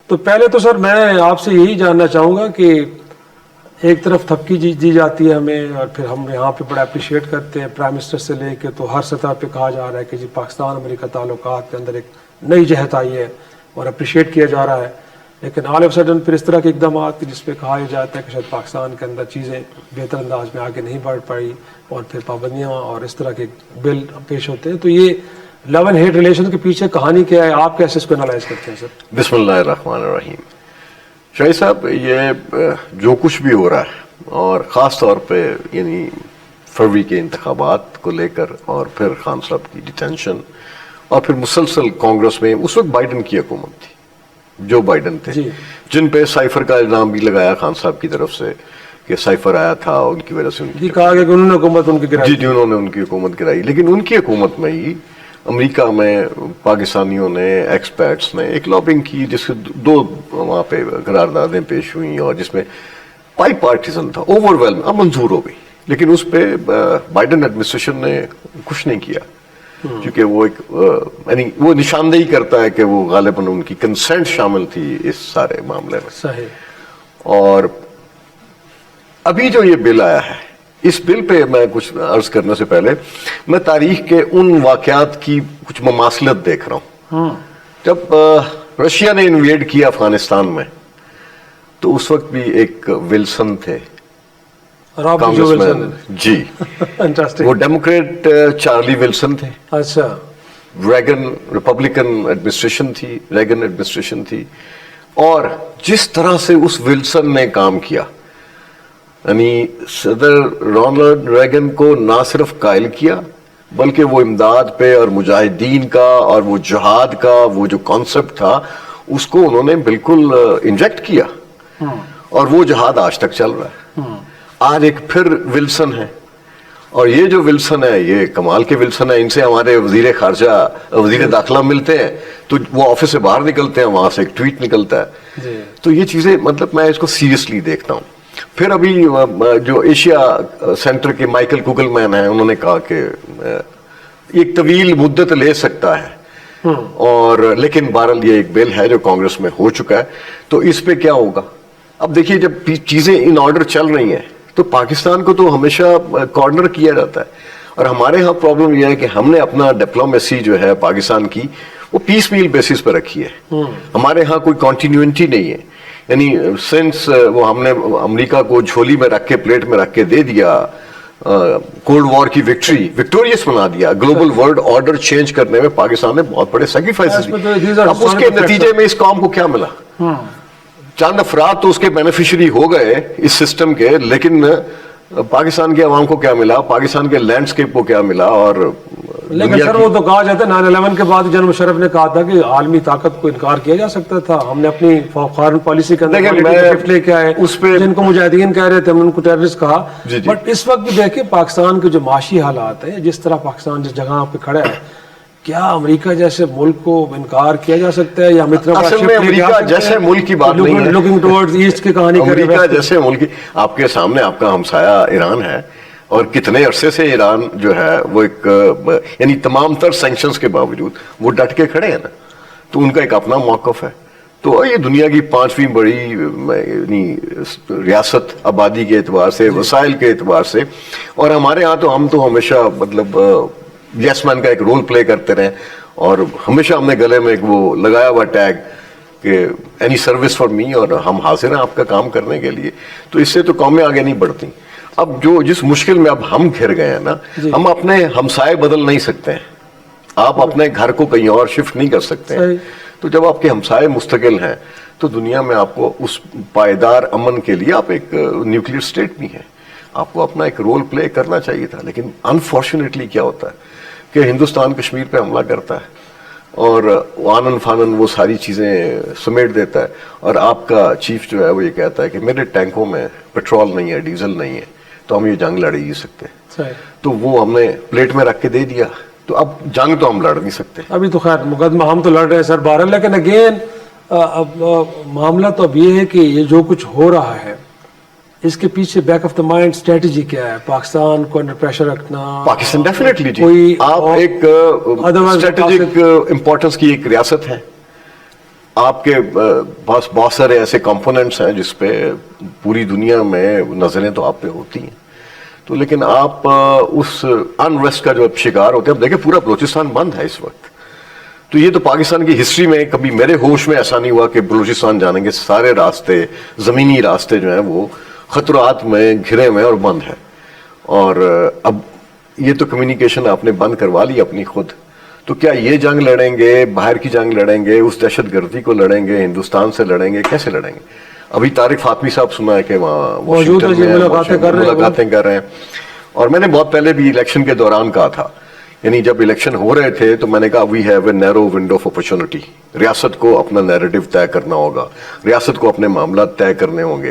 تو پہلے تو سر میں آپ سے یہی جاننا چاہوں گا کہ ایک طرف تھپکی دی جاتی ہے ہمیں، اور پھر ہم یہاں پہ بڑا اپریشیٹ کرتے ہیں پرائم منسٹر سے لے کے، تو ہر سطح پہ کہا جا رہا ہے کہ جی پاکستان امریکہ تعلقات کے اندر ایک نئی جہت آئی ہے اور اپریشیٹ کیا جا رہا ہے. لیکن آل آف سڈن پھر اس طرح کے اقدامات جس پہ کہا جاتا ہے کہ شاید پاکستان کے اندر چیزیں بہتر انداز میں آگے نہیں بڑھ پائی، اور پھر پابندیاں اور اس طرح کے بل پیش ہوتے ہیں. تو یہ لو اینڈ ہیٹ ریلیشن کے پیچھے کہانی کیا ہے؟ آپ کیسے اس کو انالائز کرتے ہیں سر؟ بسم اللہ الرحمن الرحیم. شاہد صاحب، یہ جو کچھ بھی ہو رہا ہے، اور خاص طور پہ یعنی فروری کے انتخابات کو لے کر، اور پھر خان صاحب کی ڈیٹینشن، اور پھر مسلسل کانگریس میں اس وقت بائیڈن کی حکومت تھی، جو بائیڈن تھے جی. جن پہ سائفر کا الزام بھی لگایا خان صاحب کی طرف سے کہ سائفر آیا تھا ان کی وجہ سے جی کہا گیا کہ انہوں نے حکومت ان کی گرائی. جی انہوں نے ان کی حکومت گرائی. لیکن ان کی حکومت میں ہی امریکہ میں پاکستانیوں نے، ایکسپرٹس نے ایک لابنگ کی، جس سے 2 وہاں پہ قراردادیں پیش ہوئیں، اور جس میں بائی پارٹیزن تھا، اوور ویلم، اب منظور ہو گئی. لیکن اس پہ بائیڈن ایڈمنسٹریشن نے کچھ نہیں کیا، کیونکہ وہ ایک یعنی وہ نشاندہی کرتا ہے کہ وہ غالباً ان کی کنسنٹ شامل تھی اس سارے معاملے میں. صحیح. اور ابھی جو یہ بل آیا ہے، اس بل پہ میں کچھ عرض کرنے سے پہلے میں تاریخ کے ان واقعات کی کچھ مماثلت دیکھ رہا ہوں. جب رشیا نے انویڈ کیا افغانستان میں، تو اس وقت بھی ایک ولسن تھے کانگریس مین. جی وہ ڈیموکریٹ چارلی ولسن تھے. اچھا. ریگن ریپبلکن ایڈمنسٹریشن تھی، ریگن ایڈمنسٹریشن تھی. اور جس طرح سے اس ولسن نے کام کیا، یعنی صدر رونالڈ ریگن کو نہ صرف قائل کیا، بلکہ وہ امداد پہ اور مجاہدین کا اور وہ جہاد کا وہ جو کانسیپٹ تھا، اس کو انہوں نے بالکل انجیکٹ کیا، اور وہ جہاد آج تک چل رہا ہے. آج ایک پھر ولسن ہے، اور یہ جو ولسن ہے یہ کمال کے ولسن ہے. ان سے ہمارے وزیر خارجہ، وزیر داخلہ ملتے ہیں تو وہ آفس سے باہر نکلتے ہیں، وہاں سے ایک ٹویٹ نکلتا ہے. تو یہ چیزیں مطلب میں اس کو سیریسلی دیکھتا ہوں. پھر ابھی جو ایشیا سینٹر کے مائیکل کوگل مین ہیں، انہوں نے کہا کہ ایک طویل مدت لے سکتا ہے، اور لیکن بہرحال یہ ایک بل ہے جو کانگریس میں ہو چکا ہے. تو اس پہ کیا ہوگا؟ اب دیکھیے، جب چیزیں ان آرڈر چل رہی ہیں تو پاکستان کو تو ہمیشہ کارنر کیا جاتا ہے. اور ہمارے ہاں پرابلم یہ ہے کہ ہم نے اپنا ڈپلومیسی جو ہے پاکستان کی، وہ پیس میل بیسس پہ رکھی ہے. ہمارے ہاں کوئی کنٹینیوٹی نہیں ہے. یعنی سنس وہ ہم نے امریکہ کو جھولی میں رکھ کے، پلیٹ میں رکھ کے دے دیا، کولڈ وار کی وکٹوریس بنا دیا، گلوبل ورلڈ آرڈر چینج کرنے میں پاکستان نے بہت بڑے سیکریفائسز دیے. اب اس کے نتیجے میں اس قوم کو کیا ملا؟ چند افراد تو اس کے بینیفیشری ہو گئے اس سسٹم کے، لیکن پاکستان کے عوام کو کیا ملا؟ پاکستان کے لینڈسکیپ کو کیا ملا؟ اور لیکن سر وہ تو کہا جاتا ہے 9/11 کے بعد جنرل مشرف نے کہا تھا کہ عالمی طاقت کو انکار کیا جا سکتا تھا. ہم نے اپنی فارن پالیسی کے اندر شفٹ لے کے آئے، اس پہ جن کو مجاہدین کہہ رہے تھے ہم ان کو ٹیررسٹ کہا. بٹ اس وقت دیکھیں پاکستان کے جو معاشی حالات ہیں، جس طرح پاکستان جس جگہ پہ کھڑا ہے، کیا امریکہ جیسے ملک کو انکار کیا جا سکتا ہے؟ یا اصل میں امریکہ جیسے ملک کی بات نہیں ہے، لوکنگ ٹورڈز ایسٹ کی کہانی. امریکہ جیسے ملک آپ کے سامنے آپ کا ہمسایہ ایران ہے، اور کتنے عرصے سے ایران جو ہے وہ ایک یعنی تمام تر سینکشنز کے باوجود وہ ڈٹ کے کھڑے ہیں نا. تو ان کا ایک اپنا موقف ہے. تو یہ دنیا کی 5ویں بڑی یعنی ریاست آبادی کے اعتبار سے، وسائل کے اعتبار سے، اور ہمارے ہاں تو ہم تو ہمیشہ مطلب یس مین کا ایک رول پلے کرتے رہے، اور ہمیشہ ہم نے گلے میں ایک وہ لگایا ہوا ٹیگ کہ اینی سروس فار می، اور ہم حاضر ہیں آپ کا کام کرنے کے لیے. تو اس سے تو قومیں آگے نہیں بڑھتی. اب جس مشکل میں اب ہم گھر گئے ہیں نا، ہم اپنے ہمسائے بدل نہیں سکتے ہیں. آپ اپنے گھر کو کہیں اور شفٹ نہیں کر سکتے ہیں. تو جب آپ کے ہمسائے مستقل ہیں تو دنیا میں آپ کو اس پائیدار امن کے لیے آپ ایک نیوکلیئر اسٹیٹ بھی ہیں، آپ کو اپنا ایک رول پلے کرنا چاہیے تھا. لیکن انفارچونیٹلی کیا ہوتا ہے کہ ہندوستان کشمیر پہ حملہ کرتا ہے، اور آنن فانن وہ ساری چیزیں سمیٹ دیتا ہے، اور آپ کا چیف جو ہے وہ یہ کہتا ہے کہ میرے ٹینکوں میں پیٹرول نہیں ہے، ڈیزل نہیں ہے، تو ہم یہ جنگ لڑ ہی سکتے. تو وہ ہم نے پلیٹ میں رکھ کے دے دیا. تو اب جنگ تو ہم لڑ نہیں سکتے. ابھی تو خیر مقدمہ ہم تو لڑ رہے ہیں سر باہر، لیکن اگین معاملہ تو اب یہ ہے کہ یہ جو کچھ ہو رہا ہے اس کے پیچھے back of the mind strategy کیا ہے؟ پاکستان کو انڈر پریشر رکھنا؟ پاکستان ڈیفینیٹلی جی، آپ ایک اسٹریٹجک امپورٹنس کی ایک ریاست ہے. آپ کے پاس بہت سارے ایسے کمپوننٹس ہیں جس پہ پوری دنیا میں نظریں تو آپ پہ ہوتی ہیں، تو لیکن آپ اس انریسٹ کا جو شکار ہوتے ہیں. اب دیکھیں پورا بلوچستان بند ہے اس وقت، تو یہ تو پاکستان کی ہسٹری میں کبھی میرے ہوش میں ایسا نہیں ہوا کہ بلوچستان جانے کے سارے راستے، زمینی راستے جو ہیں وہ خطرات میں گھرے ہوئے اور بند ہیں. اور اب یہ تو کمیونیکیشن آپ نے بند کروا لی اپنی خود، تو کیا یہ جنگ لڑیں گے، باہر کی جنگ لڑیں گے، اس دہشت گردی کو لڑیں گے، ہندوستان سے لڑیں گے، کیسے لڑیں گے؟ ابھی طارق فاطمی صاحب سنا ہے کہ وہاں موجود ہے جی، ملاقاتیں کر رہے ہیں. اور میں نے بہت پہلے بھی الیکشن کے دوران کہا تھا، یعنی جب الیکشن ہو رہے تھے تو میں نے کہا we have a narrow window of opportunity. ریاست کو اپنا نیریٹو طے کرنا ہوگا، ریاست کو اپنے معاملات طے کرنے ہوں گے.